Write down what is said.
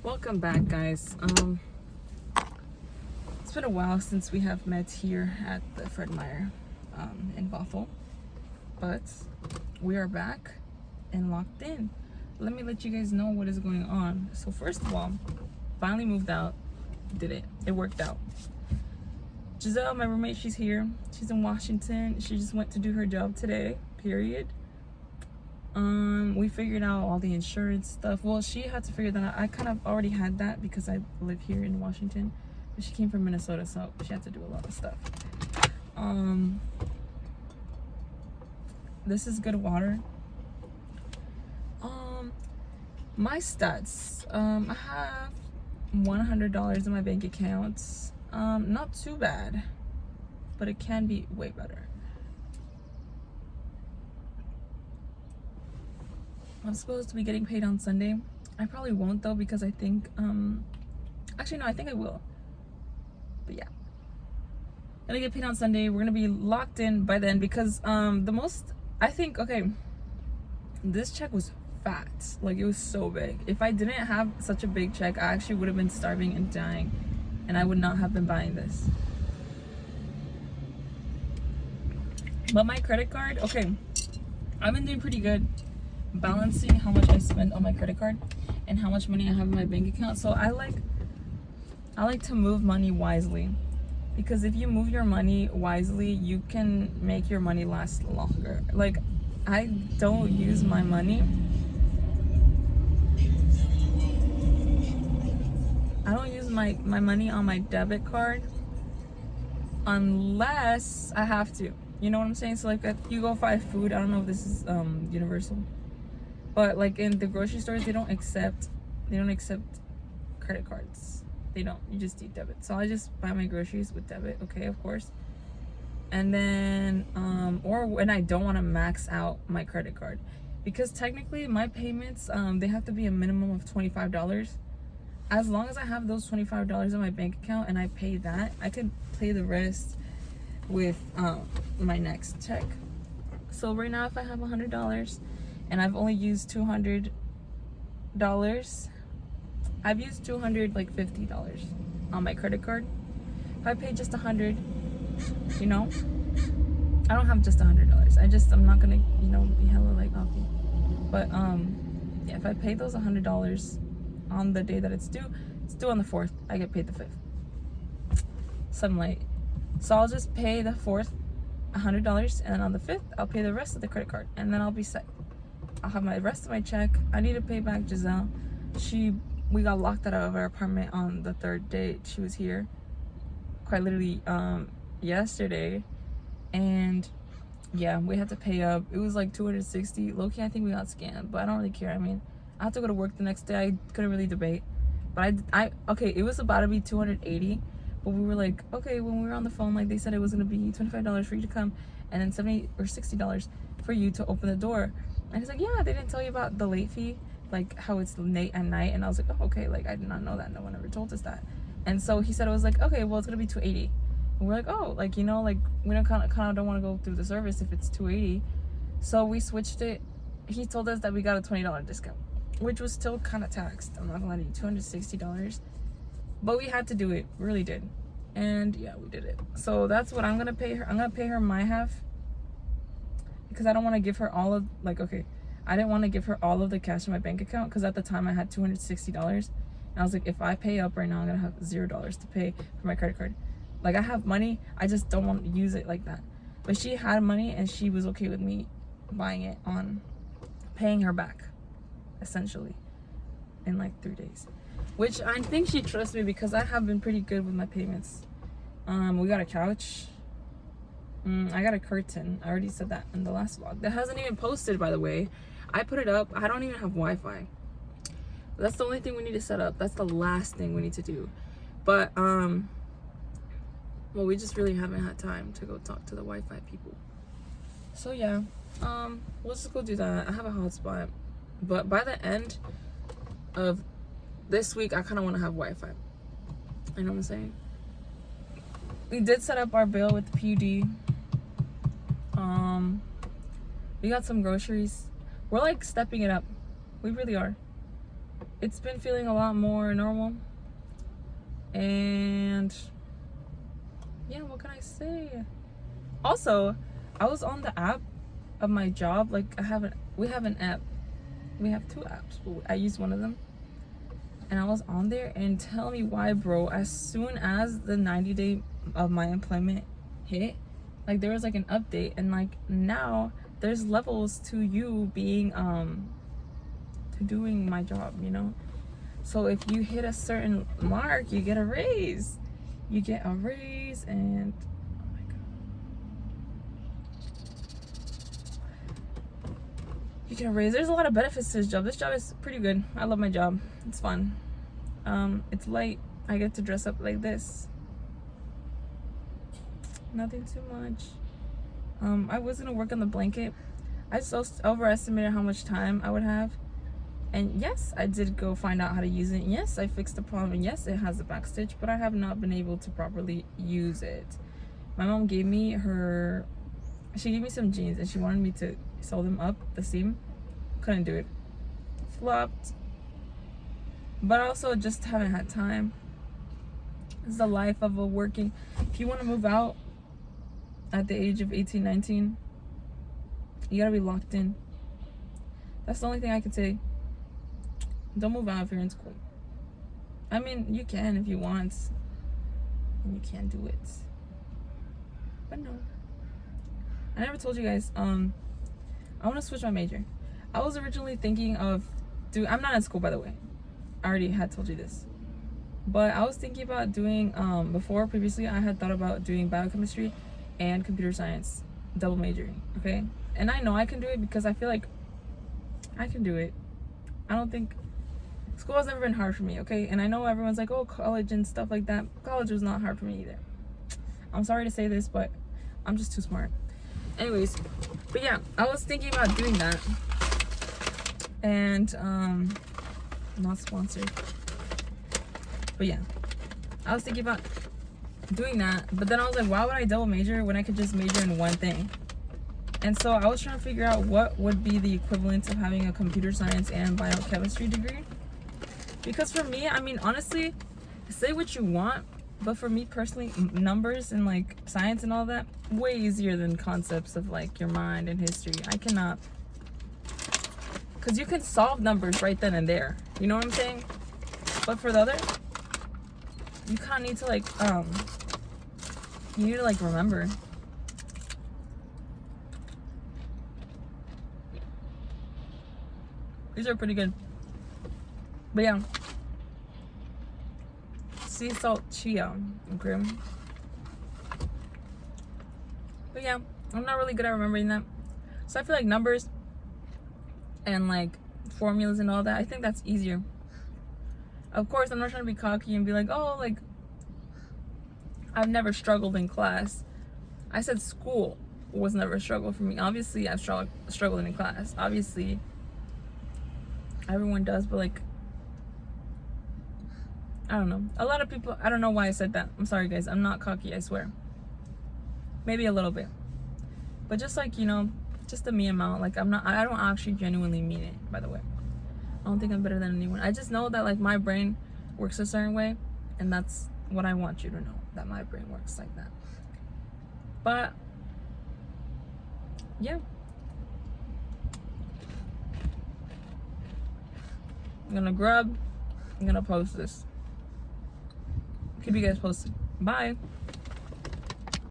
Welcome back, guys. It's been a while since we have met here at the Fred Meyer in Bothell, but we are back and locked in. Let me let you guys know what is going on. So first of all, finally moved out. Did it. It worked out. Giselle, my roommate, she's here. She's in Washington. She just went to do her job today, period. We figured out all the insurance stuff. Well, she had to figure that out. I kind of already had that because I live here in Washington, but she came from Minnesota, so she had to do a lot of stuff. This is good water. My stats. I have $100 in my bank account. Not too bad, but it can be way better. I'm supposed to be getting paid on Sunday. I probably won't though, because I think actually no, I think I will. But yeah, gonna get paid on Sunday. We're gonna be locked in by then, because the most, I think, okay, this check was fat. Like, it was so big. If I didn't have such a big check, I actually would have been starving and dying, and I would not have been buying this. But my credit card, okay, I've been doing pretty good balancing how much I spend on my credit card and how much money I have in my bank account. So I like to move money wisely, because if you move your money wisely, you can make your money last longer. Like, I don't use my money. I don't use my money on my debit card unless I have to. You know what I'm saying? So like, if you go buy food, I don't know if this is universal, but like in the grocery stores, they don't accept credit cards. They don't. You just need debit. So I just buy my groceries with debit, okay, of course. And then or when I don't want to max out my credit card, because technically my payments they have to be a minimum of $25. As long as I have those $25 in my bank account and I pay that, I could pay the rest with my next check. So right now, if I have $100 and I've only used $200, I've used $250 on my credit card. If I pay just $100, you know, I don't have just $100. I'm not gonna, you know, be hella like happy. But yeah, if I pay those $100 on the day that it's due on the 4th, I get paid the 5th. Sunlight. So I'll just pay the 4th $100, and then on the 5th I'll pay the rest of the credit card, and then I'll be set. I'll have my rest of my check. I need to pay back Giselle. We got locked out of our apartment on the 3rd day she was here, quite literally yesterday, and yeah, we had to pay up. It was like $260. Low-key, I think we got scammed, but I don't really care. I mean, I had to go to work the next day. I couldn't really debate, but I okay, it was about to be $280, but we were like, okay, when we were on the phone, like, they said it was gonna be $25 for you to come, and then $70 or $60 for you to open the door. And he's like, yeah, they didn't tell you about the late fee, like how it's late at night. And I was like, oh, okay, like, I did not know that. No one ever told us that. And so he said, it was like, okay, well, it's gonna be $280. And we're like, oh, like, you know, like, we don't kind of don't want to go through the service if it's $280. So we switched it. He told us that we got a $20 discount, which was still kind of taxed. I'm not gonna lie to you, $260. But we had to do it. We really did. And yeah, we did it. So that's what I'm gonna pay her. I'm gonna pay her my half, because I don't want to give her all of, like, okay, I didn't want to give her all of the cash in my bank account, because at the time I had $260, and I was like, if I pay up right now, I'm gonna have $0 to pay for my credit card. Like, I have money, I just don't want to use it like that. But she had money, and she was okay with me buying it on paying her back, essentially, in like 3 days, which I think she trusts me, because I have been pretty good with my payments. We got a couch. I got a curtain. I already said that in the last vlog. That hasn't even posted, by the way. I put it up. I don't even have Wi-Fi. That's the only thing we need to set up. That's the last thing we need to do. But well, we just really haven't had time to go talk to the Wi-Fi people. So yeah, we'll just go do that. I have a hotspot, but by the end of this week, I kind of want to have Wi-Fi. You know what I'm saying? We did set up our bill with the PUD. We got some groceries. We're like stepping it up. We really are. it's been feeling a lot more normal. And yeah, what can I say? Also, I was on the app of my job. Like we have an app. We have 2 apps. I use one of them. And I was on there, and tell me why, bro. As soon as the 90-day of my employment hit, like there was like an update, and like now there's levels to you being to doing my job, you know? So if you hit a certain mark, you get a raise. You get a raise, and oh my god. You get a raise. There's a lot of benefits to this job. This job is pretty good. I love my job. It's fun. It's light. I get to dress up like this. Nothing too much. I was gonna work on the blanket. I just overestimated how much time I would have. And yes, I did go find out how to use it. Yes, I fixed the problem. And yes, it has a back stitch, but I have not been able to properly use it. My mom gave me she gave me some jeans, and she wanted me to sew them up the seam. Couldn't do it. Flopped. But I also just haven't had time. It's the life of a working. If you want to move out at the age of 18, 19, you gotta be locked in. That's the only thing I can say. Don't move out if you're in school. I mean, you can if you want, and you can't do it. But no. I never told you guys, I want to switch my major. I was originally thinking of I'm not in school, by the way. I already had told you this. But I was thinking about doing, previously, I had thought about doing biochemistry and computer science, double majoring, okay? And I know I can do it because I feel like I can do it. I don't think, school has never been hard for me, okay? And I know everyone's like, oh, college and stuff like that. College was not hard for me either. I'm sorry to say this, but I'm just too smart. Anyways, but yeah, I was thinking about doing that. And, not sponsored. But yeah, I was thinking about doing that, but then I was like, why would I double major when I could just major in one thing? And so I was trying to figure out what would be the equivalent of having a computer science and biochemistry degree. Because for me, I mean, honestly, say what you want, but for me personally, numbers and like science and all that, way easier than concepts of like your mind and history. I cannot, because you can solve numbers right then and there. You know what I'm saying? But for the other, you kind of need to like, you need to like remember. These are pretty good. But yeah. Sea salt chia. Okay. But yeah, I'm not really good at remembering that. So I feel like numbers and like formulas and all that, I think that's easier. Of course, I'm not trying to be cocky and be like, oh, like, I've never struggled in class. I said school was never a struggle for me. Obviously, I've struggled in class. Obviously, everyone does, but like, I don't know. A lot of people, I don't know why I said that. I'm sorry, guys. I'm not cocky, I swear. Maybe a little bit. But just like, you know, just the me amount. Like, I don't actually genuinely mean it, by the way. I don't think I'm better than anyone. I just know that like my brain works a certain way, and that's what I want you to know, that my brain works like that. But yeah, I'm gonna grub, I'm gonna post this, keep you guys posted. Bye.